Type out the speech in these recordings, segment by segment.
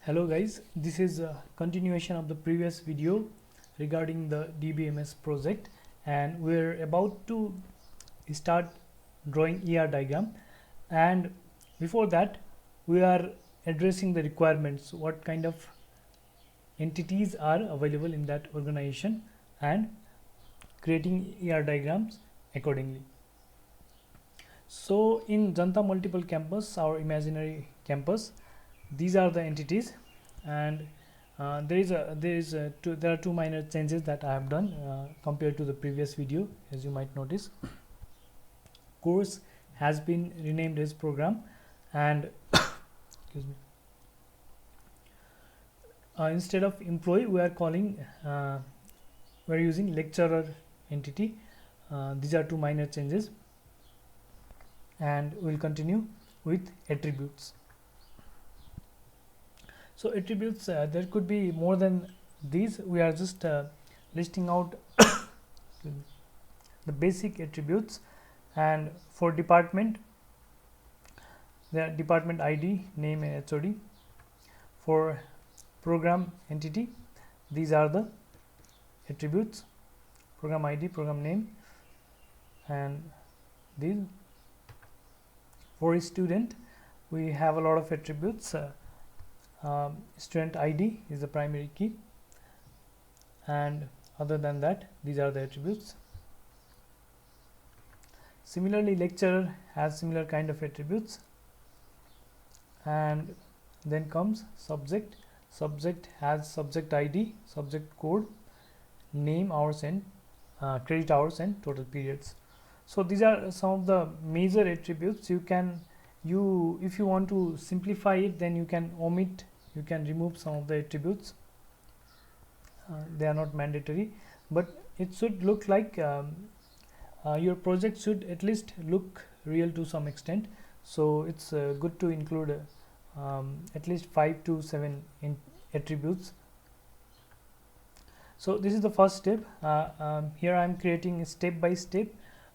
Hello guys, this is a continuation of the previous video regarding the DBMS project, and we're about to start drawing ER diagram. And before that we are addressing the requirements, what kind of entities are available in that organization, and creating ER diagrams accordingly. So in Janta Multiple Campus, our imaginary campus, these are the entities, and there are two minor changes that I have done compared to the previous video. As you might notice, course has been renamed as program, and excuse me, instead of employee we are calling we are using lecturer entity. These are two minor changes, and we'll continue with attributes. So attributes, there could be more than these. We are just listing out the basic attributes. And for department, the department ID, name and HOD. For program entity, these are the attributes: program ID, program name, and these. For student, we have a lot of attributes. Student ID is the primary key, and other than that, these are the attributes. Similarly, lecturer has similar kind of attributes. And then comes subject. Subject has subject ID, subject code, name, hours, and credit hours and total periods. So these are some of the major attributes. If you want to simplify it, then you can omit, you can remove some of the attributes. They are not mandatory, but it should look like your project should at least look real to some extent. So it's good to include at least 5 to 7 attributes. So this is the first step. Here I am creating step by step,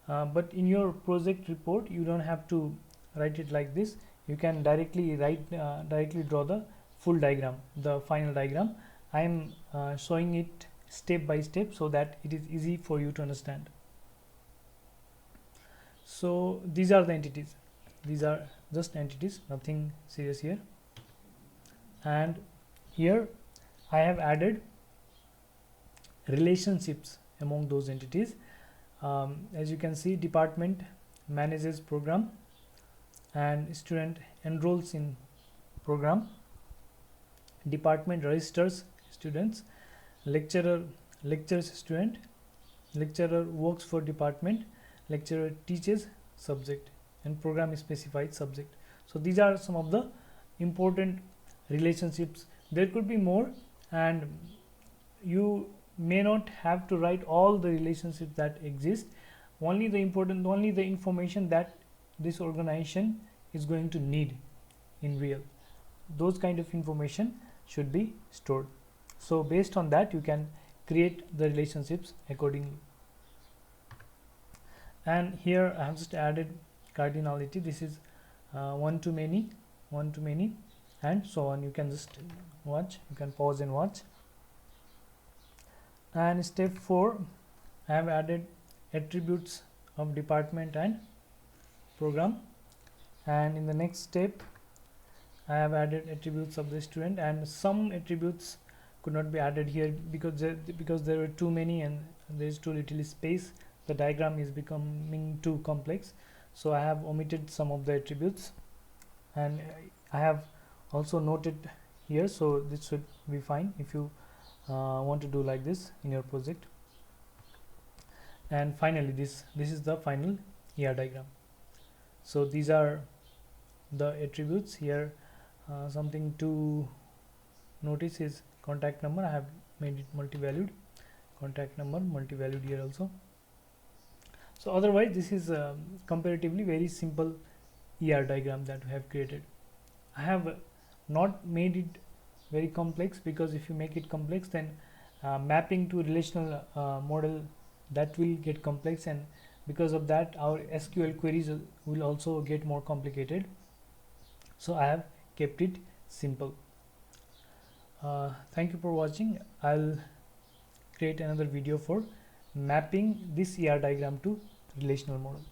but in your project report you don't have to write it like this. You can directly draw the full diagram, the final diagram. I am showing it step by step so that it is easy for you to understand. So these are the entities. These are just entities, nothing serious here. And here I have added relationships among those entities. As you can see, department manages program, and student enrolls in program. Department registers students. Lecturer lectures student. Lecturer works for department. Lecturer teaches subject, and program specifies subject. So these are some of the important relationships. There could be more, and you may not have to write all the relationships that exist. Only the information that this organization is going to need in real, those kind of information should be stored. So based on that, you can create the relationships accordingly. And here I have just added cardinality. This is one to many, and so on. You can just watch, you can pause and watch. And step 4, I have added attributes of department and program. And in the next step, I have added attributes of the student, and some attributes could not be added here because there were too many and there is too little space. The diagram is becoming too complex, so I have omitted some of the attributes, and I have also noted here, so this should be fine if you want to do like this in your project. And finally, this is the final ER diagram. So these are the attributes here. Something to notice is contact number. I have made it multi-valued. Contact number multi-valued here also. So otherwise, this is comparatively very simple ER diagram that we have created. I have not made it very complex, because if you make it complex, then mapping to relational model, that will get complex, and because of that our SQL queries will also get more complicated. So I have kept it simple. Thank you for watching. I'll create another video for mapping this ER diagram to relational model.